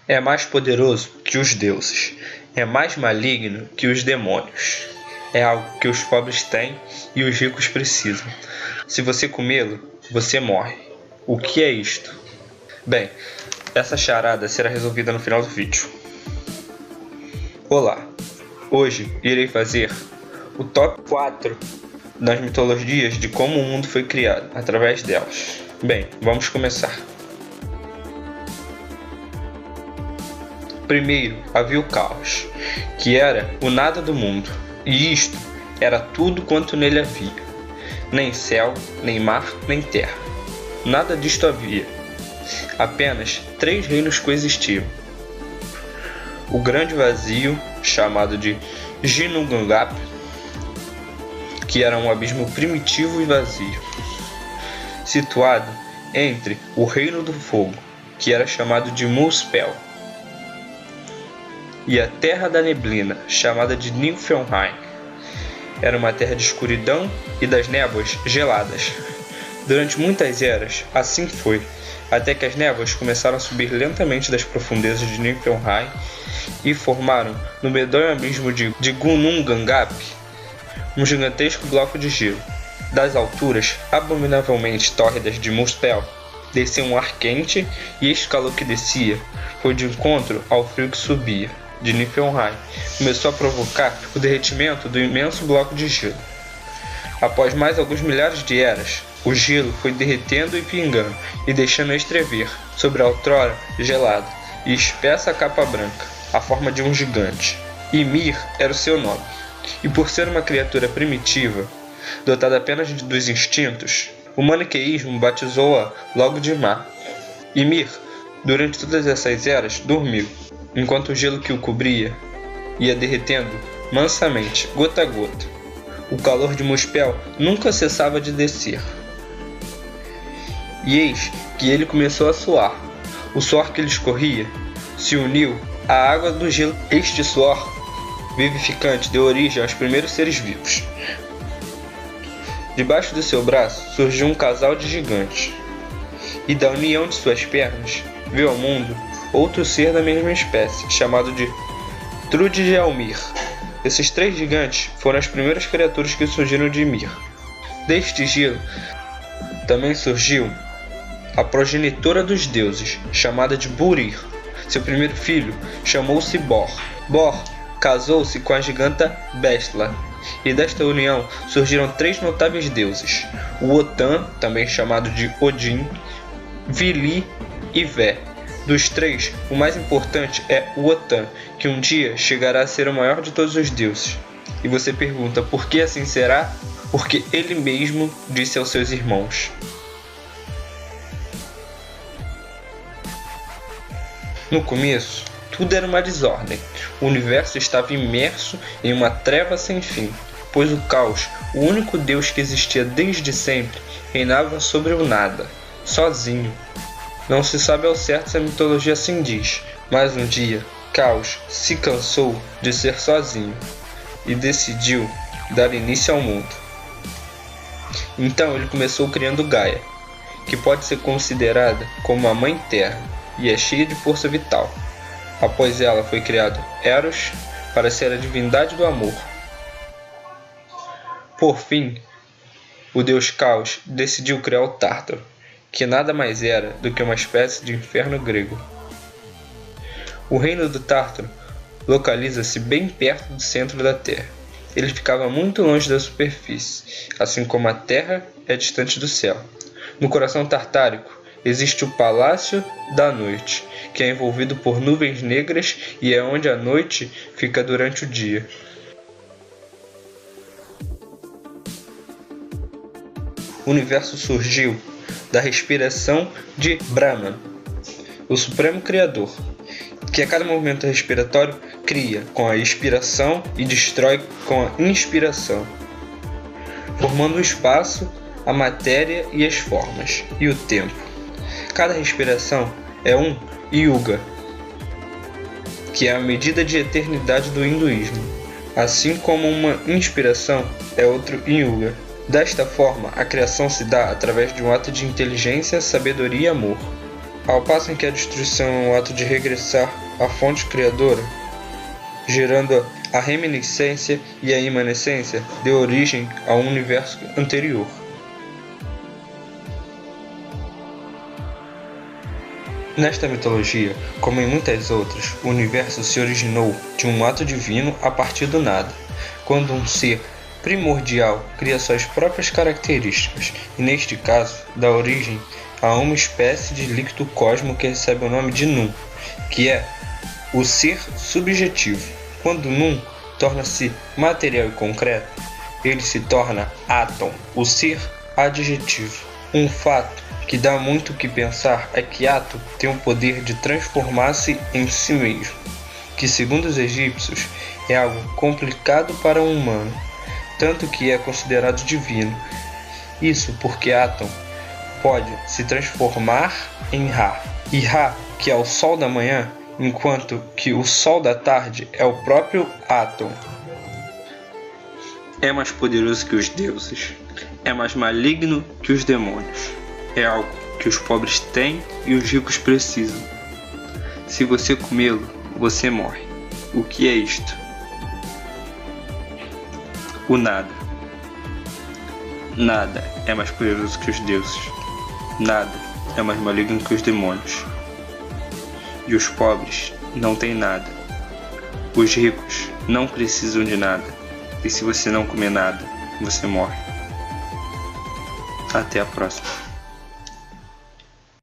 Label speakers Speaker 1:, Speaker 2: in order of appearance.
Speaker 1: É mais poderoso que os deuses. É mais maligno que os demônios. É algo que os pobres têm e os ricos precisam. Se você comê-lo, você morre. O que é isto? Bem, essa charada será resolvida no final do vídeo. Olá, hoje irei fazer o top 4 das mitologias de como o mundo foi criado através delas. Bem, vamos começar. Primeiro havia o caos, que era o nada do mundo, e isto era tudo quanto nele havia. Nem céu, nem mar, nem terra. Nada disto havia. Apenas 3 reinos coexistiam. O grande vazio, chamado de Ginnungagap, que era um abismo primitivo e vazio, situado entre o Reino do Fogo, que era chamado de Muspel, e a Terra da Neblina, chamada de Niflheim. Era uma terra de escuridão e das névoas geladas. Durante muitas eras, assim foi, até que as névoas começaram a subir lentamente das profundezas de Niflheim e formaram no medonho abismo de Ginnungagap um gigantesco bloco de gelo. Das alturas abominavelmente tórridas de Muspel, descia um ar quente, e este calor que descia foi de encontro ao frio que subia de Niflheim. Começou a provocar o derretimento do imenso bloco de gelo. Após mais alguns milhares de eras, o gelo foi derretendo e pingando, e deixando estrever sobre a outrora gelada e espessa capa branca, a forma de um gigante. Ymir era o seu nome, e por ser uma criatura primitiva, dotada apenas dos instintos, o maniqueísmo batizou-a logo de Má. Ymir, durante todas essas eras, dormiu, enquanto o gelo que o cobria ia derretendo mansamente, gota a gota. O calor de Muspel nunca cessava de descer. E eis que ele começou a suar. O suor que lhe escorria se uniu à água do gelo. Este suor vivificante deu origem aos primeiros seres vivos. Debaixo do seu braço surgiu um casal de gigantes, e da união de suas pernas veio ao mundo outro ser da mesma espécie, chamado de Trudgelmir. Esses 3 gigantes foram as primeiras criaturas que surgiram de Ymir. Deste gelo também surgiu a progenitora dos deuses, chamada de Burir. Seu primeiro filho chamou-se Bor. Bor casou-se com a giganta Bestla, e desta união surgiram 3 notáveis deuses: o Wotan, também chamado de Odin, Vili e Vé. Dos 3, o mais importante é o Wotan, que um dia chegará a ser o maior de todos os deuses. E você pergunta, por que assim será? Porque ele mesmo disse aos seus irmãos. No começo, tudo era uma desordem. O universo estava imerso em uma treva sem fim, pois o caos, o único Deus que existia desde sempre, reinava sobre o nada, sozinho. Não se sabe ao certo se a mitologia assim diz, mas um dia, Caos se cansou de ser sozinho e decidiu dar início ao mundo. Então ele começou criando Gaia, que pode ser considerada como a Mãe Terra e é cheia de força vital. Após ela foi criado Eros para ser a divindade do amor. Por fim, o deus Caos decidiu criar o Tártaro, que nada mais era do que uma espécie de inferno grego. O reino do Tártaro localiza-se bem perto do centro da Terra. Ele ficava muito longe da superfície, assim como a Terra é distante do céu. No coração tartárico existe o Palácio da Noite, que é envolvido por nuvens negras e é onde a noite fica durante o dia. O universo surgiu da respiração de Brahman, o Supremo Criador, que a cada movimento respiratório cria com a expiração e destrói com a inspiração, formando o espaço, a matéria e as formas, e o tempo. Cada respiração é um yuga, que é a medida de eternidade do hinduísmo, assim como uma inspiração é outro yuga. Desta forma, a criação se dá através de um ato de inteligência, sabedoria e amor. Ao passo em que a destruição é um ato de regressar à fonte criadora, gerando a reminiscência e a imanescência, deu origem a um universo anterior. Nesta mitologia, como em muitas outras, o universo se originou de um ato divino a partir do nada, quando um ser primordial cria suas próprias características, e neste caso, dá origem a uma espécie de líquido cósmico que recebe o nome de Nun, que é o ser subjetivo. Quando Nun torna-se material e concreto, ele se torna átom, o ser adjetivo. Um fato que dá muito o que pensar é que átomo tem o poder de transformar-se em si mesmo, que segundo os egípcios é algo complicado para um humano, tanto que é considerado divino. Isso porque átomo pode se transformar em Ra, e Ra, que é o sol da manhã, enquanto que o sol da tarde é o próprio átomo. É mais poderoso que os deuses, é mais maligno que os demônios. É algo que os pobres têm e os ricos precisam. Se você comê-lo, você morre. O que é isto? O nada. Nada é mais poderoso que os deuses. Nada é mais maligno que os demônios. E os pobres não têm nada. Os ricos não precisam de nada. E se você não comer nada, você morre. Até a próxima.